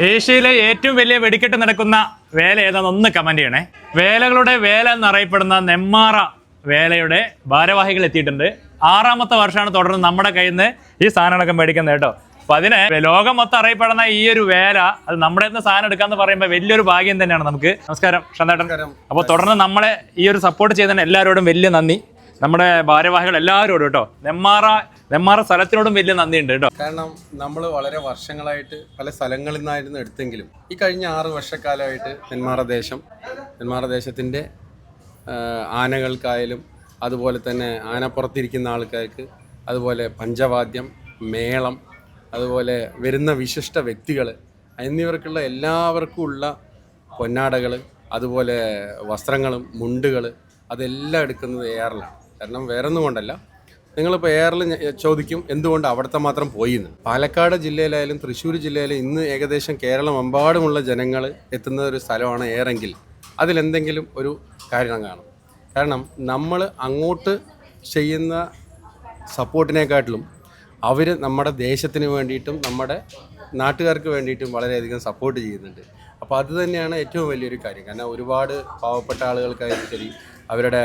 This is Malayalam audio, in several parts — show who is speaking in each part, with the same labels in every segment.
Speaker 1: ഏഷ്യയിലെ ഏറ്റവും വലിയ വെടിക്കെട്ട് നടക്കുന്ന വേല ഏതാണെന്ന് കമന്റ് ചെയ്യണേ. വേലകളുടെ വേല എന്നറിയപ്പെടുന്ന നെന്മാറ വേലയുടെ ഭാരവാഹികൾ എത്തിയിട്ടുണ്ട്. 6ാമത്തെ വർഷമാണ് തുടർന്ന് നമ്മുടെ കയ്യിൽ നിന്ന് ഈ സാധനങ്ങളൊക്കെ മേടിക്കുന്നത് കേട്ടോ. അപ്പൊ അതിന് ലോകം മൊത്തം അറിയപ്പെടുന്ന ഈ ഒരു വേല, അത് നമ്മുടെ സാധനം എടുക്കാന്ന് പറയുമ്പോൾ വലിയൊരു ഭാഗ്യം തന്നെയാണ് നമുക്ക്. നമസ്കാരം ഷന്തേട്ടൻ. അപ്പോൾ തുടർന്ന് നമ്മളെ ഈ ഒരു സപ്പോർട്ട് ചെയ്തതിന് എല്ലാവരോടും വലിയ നന്ദി. നമ്മുടെ ഭാരവാഹികൾ എല്ലാവരോടും കേട്ടോ, നെന്മാറ സ്ഥലത്തിനോടും വലിയ നന്ദിയുണ്ട് കേട്ടോ.
Speaker 2: കാരണം നമ്മൾ വളരെ വർഷങ്ങളായിട്ട് പല സ്ഥലങ്ങളിൽ നിന്നായിരുന്നു എടുത്തെങ്കിലും ഈ കഴിഞ്ഞ 6 വർഷക്കാലമായിട്ട് നെന്മാറ ദേശത്തിൻ്റെ ആനകൾക്കായാലും അതുപോലെ തന്നെ ആനപ്പുറത്തിരിക്കുന്ന ആൾക്കാർക്ക്, അതുപോലെ പഞ്ചവാദ്യം, മേളം, അതുപോലെ വരുന്ന വിശിഷ്ട വ്യക്തികൾ എന്നിവർക്കുള്ള എല്ലാവർക്കും ഉള്ള പൊന്നാടകൾ, അതുപോലെ വസ്ത്രങ്ങളും മുണ്ടുകൾ അതെല്ലാം എടുക്കുന്നത് എയറിലാണ്. കാരണം വേറൊന്നും കൊണ്ടല്ല, നിങ്ങളിപ്പോൾ എയറിൽ ചോദിക്കും എന്തുകൊണ്ട് അവിടുത്തെ മാത്രം പോയി എന്ന്. പാലക്കാട് ജില്ലയിലായാലും തൃശ്ശൂർ ജില്ലയിലും ഇന്ന് ഏകദേശം കേരളമെമ്പാടുമുള്ള ജനങ്ങൾ എത്തുന്ന ഒരു സ്ഥലമാണ് എയറെങ്കിൽ അതിലെന്തെങ്കിലും ഒരു കാരണം കാണും. കാരണം നമ്മൾ അങ്ങോട്ട് ചെയ്യുന്ന സപ്പോർട്ടിനെക്കാട്ടിലും അവർ നമ്മുടെ ദേശത്തിന് വേണ്ടിയിട്ടും നമ്മുടെ നാട്ടുകാർക്ക് വേണ്ടിയിട്ടും വളരെയധികം സപ്പോർട്ട് ചെയ്യുന്നുണ്ട്. അപ്പോൾ അത് തന്നെയാണ് ഏറ്റവും വലിയൊരു കാര്യം. കാരണം ഒരുപാട് പാവപ്പെട്ട ആളുകൾക്കായാലും ശരി, അവരുടെ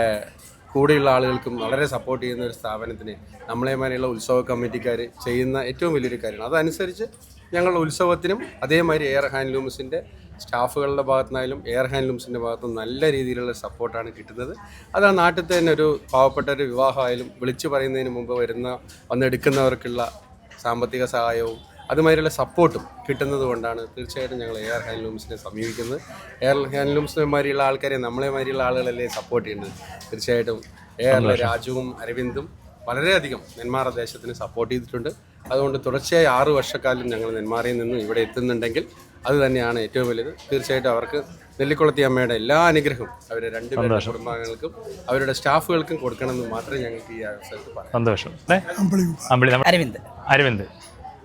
Speaker 2: കൂടെയുള്ള ആളുകൾക്കും വളരെ സപ്പോർട്ട് ചെയ്യുന്ന ഒരു സ്ഥാപനത്തിന് നമ്മളെമാതിരിയുള്ള ഉത്സവ കമ്മിറ്റിക്കാർ ചെയ്യുന്ന ഏറ്റവും വലിയൊരു കാര്യമാണ്. അതനുസരിച്ച് ഞങ്ങളുടെ ഉത്സവത്തിനും അതേമാതിരി എയർ ഹാൻഡ്ലൂംസിൻ്റെ സ്റ്റാഫുകളുടെ ഭാഗത്തുനിന്നായാലും എയർ ഹാൻഡ്ലൂംസിൻ്റെ ഭാഗത്തും നല്ല രീതിയിലുള്ള സപ്പോർട്ടാണ് കിട്ടുന്നത്. അത് ആ നാട്ടിൽ തന്നെ ഒരു പാവപ്പെട്ട ഒരു വിവാഹമായാലും വിളിച്ചു പറയുന്നതിന് മുമ്പ് വന്നെടുക്കുന്നവർക്കുള്ള സാമ്പത്തിക സഹായവും അതുമാതിരിയുള്ള സപ്പോർട്ടും കിട്ടുന്നത് കൊണ്ടാണ് തീർച്ചയായിട്ടും ഞങ്ങൾ എയർ ഹാൻഡ്ലൂംസിനെ സമീപിക്കുന്നത്. എയർ ഹാൻഡ്ലൂംസിനെമാതിരിയുള്ള ആൾക്കാരെ നമ്മളെമാതിരിയുള്ള ആളുകളല്ലേ സപ്പോർട്ട് ചെയ്യുന്നത്. തീർച്ചയായിട്ടും എയറിലെ രാജുവും അരവിന്ദും വളരെയധികം നെന്മാറ ദേശത്തിന് സപ്പോർട്ട് ചെയ്തിട്ടുണ്ട്. അതുകൊണ്ട് തുടർച്ചയായി 6 വർഷക്കാലം ഞങ്ങൾ നെന്മാറയിൽ നിന്നും ഇവിടെ എത്തുന്നുണ്ടെങ്കിൽ അത് തന്നെയാണ് ഏറ്റവും വലുത്. തീർച്ചയായിട്ടും അവർക്ക് നെല്ലിക്കുളത്തി അമ്മയുടെ എല്ലാ അനുഗ്രഹവും അവരുടെ 2 പേരുടെ കുടുംബാംഗങ്ങൾക്കും അവരുടെ സ്റ്റാഫുകൾക്കും കൊടുക്കണമെന്ന് മാത്രമേ ഞങ്ങൾക്ക് ഈ അവസരത്തിൽ പറയാം.
Speaker 1: സന്തോഷം. അരവിന്ദ്,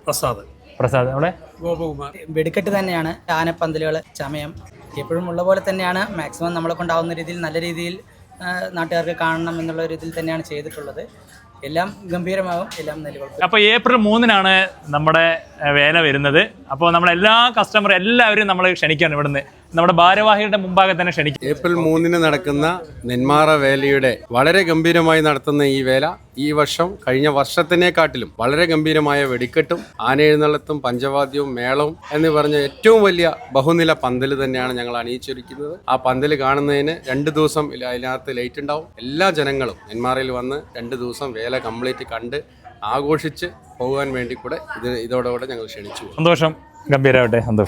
Speaker 1: പ്രസാദ്, അവിടെ
Speaker 3: ഗോപകുമാർ. വെടിക്കെട്ട് തന്നെയാണ്. ആനപ്പന്തലുകൾ, ചമയം എപ്പോഴും ഉള്ള പോലെ തന്നെയാണ്. മാക്സിമം നമ്മളെ കൊണ്ടാവുന്ന രീതിയിൽ നല്ല രീതിയിൽ നാട്ടുകാർക്ക് കാണണം എന്നുള്ള ഒരു ഇതിൽ തന്നെയാണ് ചെയ്തിട്ടുള്ളത്. എല്ലാം ഗംഭീരമാകും, എല്ലാം നെല്ലിക്കുളത്ത്.
Speaker 1: അപ്പോൾ ഏപ്രിൽ 3-നാണ് നമ്മുടെ വേല വരുന്നത്. അപ്പോൾ നമ്മളെല്ലാ കസ്റ്റമർ എല്ലാവരും നമ്മൾ ക്ഷണിക്കുകയാണ്. ഇവിടുന്ന് നമ്മുടെ ഭാരവാഹികളുടെ മുമ്പാകെ തന്നെ ക്ഷണിക്കും.
Speaker 2: ഏപ്രിൽ 3-ന് നടക്കുന്ന നെന്മാറ വേലയുടെ വളരെ ഗംഭീരമായി നടത്തുന്ന ഈ വേല ഈ വർഷം കഴിഞ്ഞ വർഷത്തിനെക്കാട്ടിലും വളരെ ഗംഭീരമായ വെടിക്കെട്ടും ആനയെഴുന്നള്ളത്തും പഞ്ചവാദ്യവും മേളവും എന്ന് പറഞ്ഞ ഏറ്റവും വലിയ ബഹുനില പന്തൽ തന്നെയാണ് ഞങ്ങൾ അണിയിച്ചൊരുക്കുന്നത്. ആ പന്തൽ കാണുന്നതിന് 2 ദിവസം അതിനകത്ത് ലൈറ്റ് ഉണ്ടാവും. എല്ലാ ജനങ്ങളും നെന്മാറയിൽ വന്ന് 2 ദിവസം വേല കംപ്ലീറ്റ് കണ്ട് ആഘോഷിച്ച് പോകാൻ വേണ്ടി കൂടെ ഇതോടുകൂടെ ഞങ്ങൾ ക്ഷണിച്ചു.
Speaker 1: സന്തോഷം, ഗംഭീരമാവട്ടെ. സന്തോഷം.